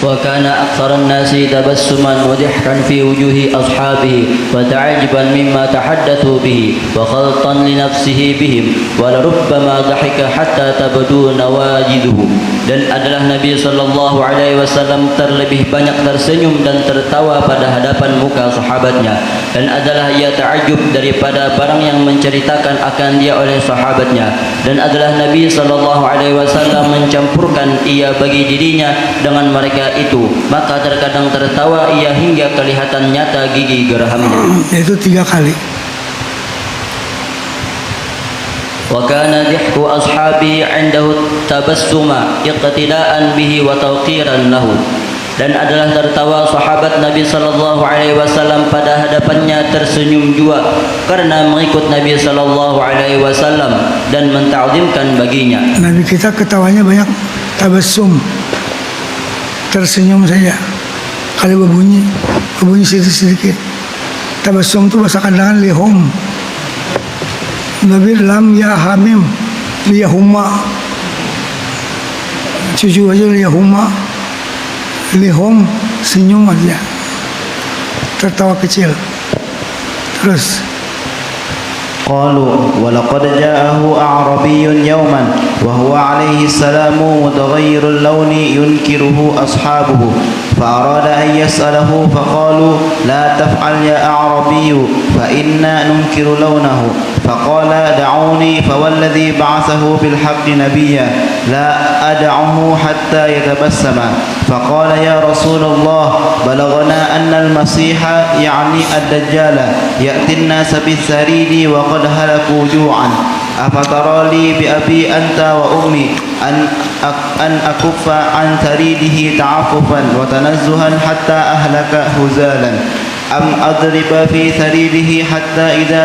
وكان أكثر الناس تبسما وضحكا في وجوه أصحابه وتعجبا مما تحدثوا به وخلطا لنفسه بهم ولربما ضحك حتى تبدو نواجذه. Dan adalah Nabi sallallahu alaihi wasallam terlebih banyak tersenyum dan tertawa pada hadapan muka sahabatnya, dan adalah ia ta'ajub daripada barang yang menceritakan akan dia oleh sahabatnya, dan adalah Nabi sallallahu alaihi wasallam mencampurkan ia bagi dirinya dengan mereka itu, maka terkadang tertawa ia hingga kelihatan nyata gigi gerahamnya. Itu 3 kali. وكان ضحك أصحابه عنده تبسم اقتداء به وتوقيرا له. Dan adalah tertawa sahabat Nabi sallallahu alaihi wasallam pada hadapannya tersenyum jua karena mengikut Nabi sallallahu alaihi wasallam dan menta'zimkan baginya. Nabi kita ketawanya banyak tabassum, tersenyum saja. Kalau berbunyi sedikit. Tabassum itu bahasa Kandangan lihum. Nabi lam ya hamim liyahuma, cucu aja liyahuma, lihum senyum aja, tertawa kecil. Terus قالوا ولقد جاءه أعربي يوما وهو عليه السلام متغير اللون ينكره أصحابه فأراد أن يسأله فقالوا لا تفعل يا أعربي فإنا ننكر لونه فقال دعوني فوالذي بعثه بالحق نبيا لا أدعه حتى يتبسم فقال يا رسول الله بلغنا أن المسيح يعني الدجال يأتي الناس بالثريد وقد هلكوا جوعا أفترى لي بأبي أنت وأمي أن أكف عن ثريده تعففا وتنزها حتى أهلك هزالا أم أضرب في ثريده حتى إذا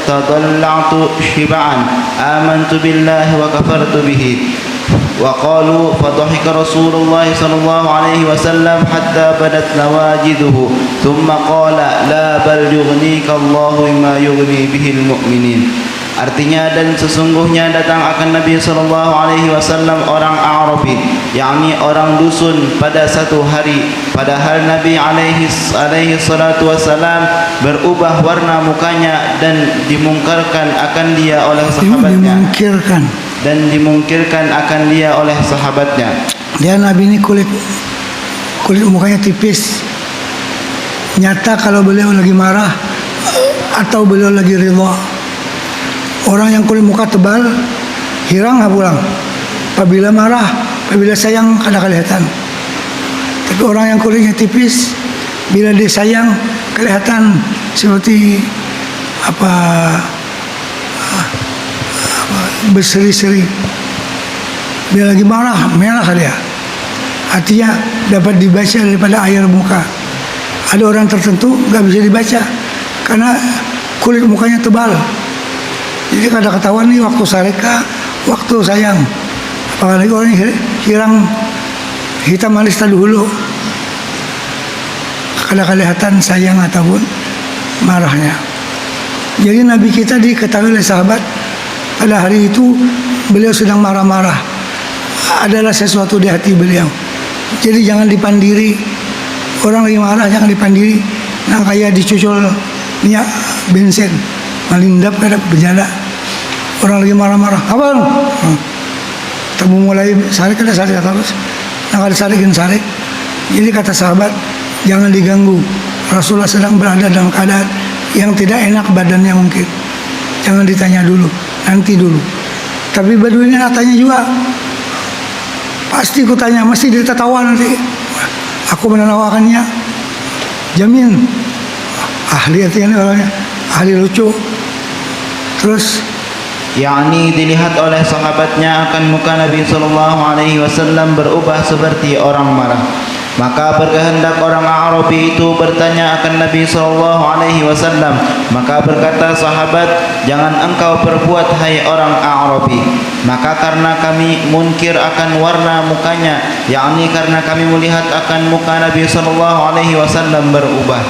تضلعت شبعا آمنت بالله وكفرت به وقالوا فضحك رسول الله صلى الله عليه وسلم حتى بدت نواجذه ثم قال لا بل يغنيك الله مما يغني به المؤمنين. Artinya, dan sesungguhnya datang akan Nabi sallallahu alaihi wasallam orang Arabi, yakni orang dusun pada satu hari, padahal Nabi alaihi salatu wasallam berubah warna mukanya dan dimungkarkan akan dia oleh sahabatnya. Dimungkirkan akan dia oleh sahabatnya. Dia Nabi ini kulit mukanya tipis. Nyata kalau beliau lagi marah atau beliau lagi ridha. Orang yang kulit muka tebal, hirang nggak pulang. Apabila marah, apabila sayang, kada kelihatan. Tapi orang yang kulitnya tipis, bila dia sayang, kelihatan seperti berseri-seri. Bila lagi marah, merah dia. Artinya dapat dibaca daripada air muka. Ada orang tertentu nggak bisa dibaca karena kulit mukanya tebal. Jadi kada ketahuan nih waktu sareka, waktu sayang. Apalagi orang hirang hitam manis tadi dulu. Kada kelihatan sayang ataupun marahnya. Jadi Nabi kita diketahui oleh sahabat pada hari itu beliau sedang marah-marah. Adalah sesuatu di hati beliau. Jadi jangan dipandiri. Orang lagi marah jangan dipandiri. Nah kayak dicucul minyak bensin. Malindap kada berjala. Orang lagi marah-marah. Apa? Temu mulai sarik terus. Nah kada sarikin sarik. Jadi kata sahabat jangan diganggu. Rasulullah sedang berada dalam keadaan yang tidak enak badannya mungkin. Jangan ditanya dulu, nanti dulu. Tapi Badui ini tanya juga. Pasti ku tanya, mesti dia tertawa nanti. Aku menawarkannya. Jamin. Ahli artinya orangnya. Ahli lucu. Terus yakni dilihat oleh sahabatnya akan muka Nabi sallallahu alaihi wasallam berubah seperti orang marah. Maka berkehendak orang Arabi itu bertanya akan Nabi sallallahu alaihi wasallam. Maka berkata sahabat, jangan engkau perbuat hai orang Arabi. Maka karena kami munkir akan warna mukanya, yakni karena kami melihat akan muka Nabi sallallahu alaihi wasallam berubah.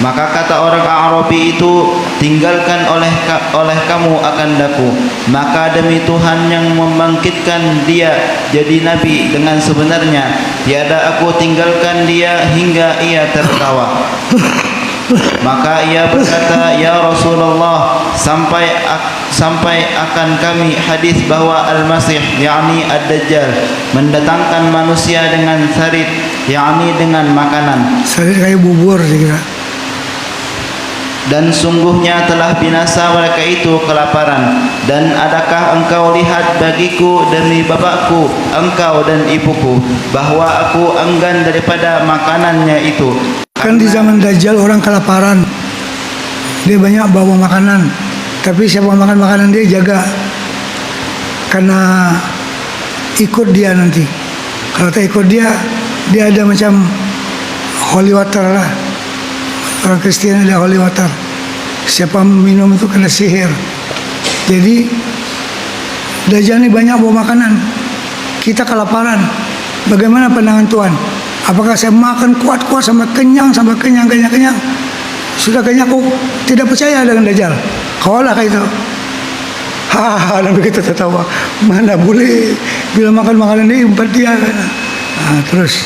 Maka kata orang Arabi itu, tinggalkan oleh kamu akan daku. Maka demi Tuhan yang membangkitkan dia jadi nabi dengan sebenarnya, tiada aku tinggalkan dia hingga ia tertawa. Maka ia berkata, ya Rasulullah, sampai akan kami hadis bahwa Al-Masih, yakni Ad-Dajjal, mendatangkan manusia dengan sarit, yakni dengan makanan. Sarit kayak bubur saya kira. Dan sungguhnya telah binasa mereka itu kelaparan. Dan adakah engkau lihat bagiku demi bapakku, engkau dan ibuku, bahwa aku enggan daripada makanannya itu? Kan di zaman Dajjal orang kelaparan, dia banyak bawa makanan, tapi siapa makan makanan dia jaga, karena ikut dia nanti. Kalau tak ikut dia ada macam holy water lah. Orang Kristen ada holy water. Siapa minum itu kena sihir. Jadi Dajjal ini banyak bawa makanan. Kita kelaparan. Bagaimana pandangan Tuhan? Apakah saya makan kuat-kuat sampai kenyang, kenyang? Sudah kenyang, aku tidak percaya dengan Dajjal. Kaulah kayak itu. Hahaha, Nabi kita tertawa. Mana boleh bila makan makanan ini umpat dia. Nah, terus.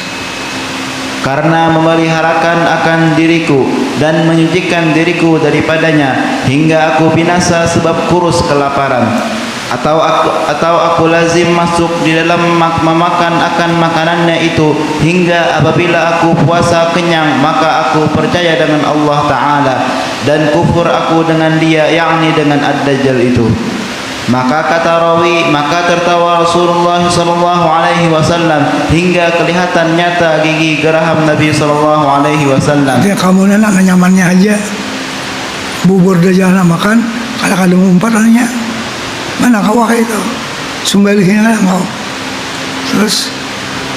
Karena memeliharakan akan diriku dan menyucikan diriku daripadanya hingga aku binasa sebab kurus kelaparan. Atau aku lazim masuk di dalam memakan akan makanannya itu hingga apabila aku puasa kenyang maka aku percaya dengan Allah Ta'ala dan kufur aku dengan dia, yakni dengan Ad-Dajjal itu. Maka kata rawi, maka tertawa Rasulullah sallallahu alaihi wasallam hingga kelihatan nyata gigi geraham Nabi sallallahu alaihi wasallam. Dia kamu nak nyamannya aja. Bubur Dajjal nak makan, kalau umpat hanya mana kau kayak itu? Sumbalinya kau. Terus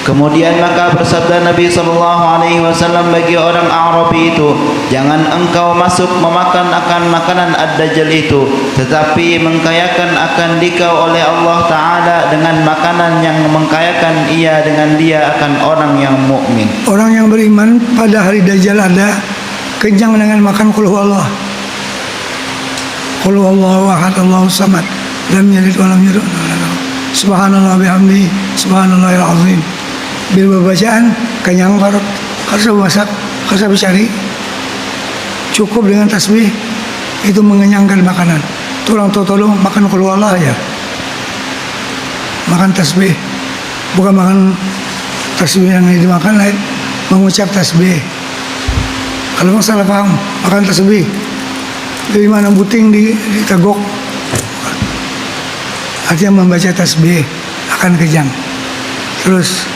kemudian maka bersabda Nabi sallallahu alaihi wasallam bagi orang Arabi itu, jangan engkau masuk memakan akan makanan Ad-Dajjal itu, tetapi mengkayakan akan dikau oleh Allah Ta'ala dengan makanan yang mengkayakan ia dengan dia akan orang yang mukmin. orang yang beriman pada hari Dajjal ada kenyang dengan makan qul huwallah. Qul huwallahu ahad, Allahus samad, lam yalid wa lam yulad. Subhanallah bihamdi, subhanallahil azim. Bila bacaan kenyang parut, harus masak, harus cari. Cukup dengan tasbih itu mengenyangkan makanan. Tolong makan qul huwallah ya. Makan tasbih, bukan makan tasbih yang dimakan lain, mengucap tasbih. Kalau salah paham, makan tasbih dari mana buting ditegok. Artinya membaca tasbih akan kejang. Terus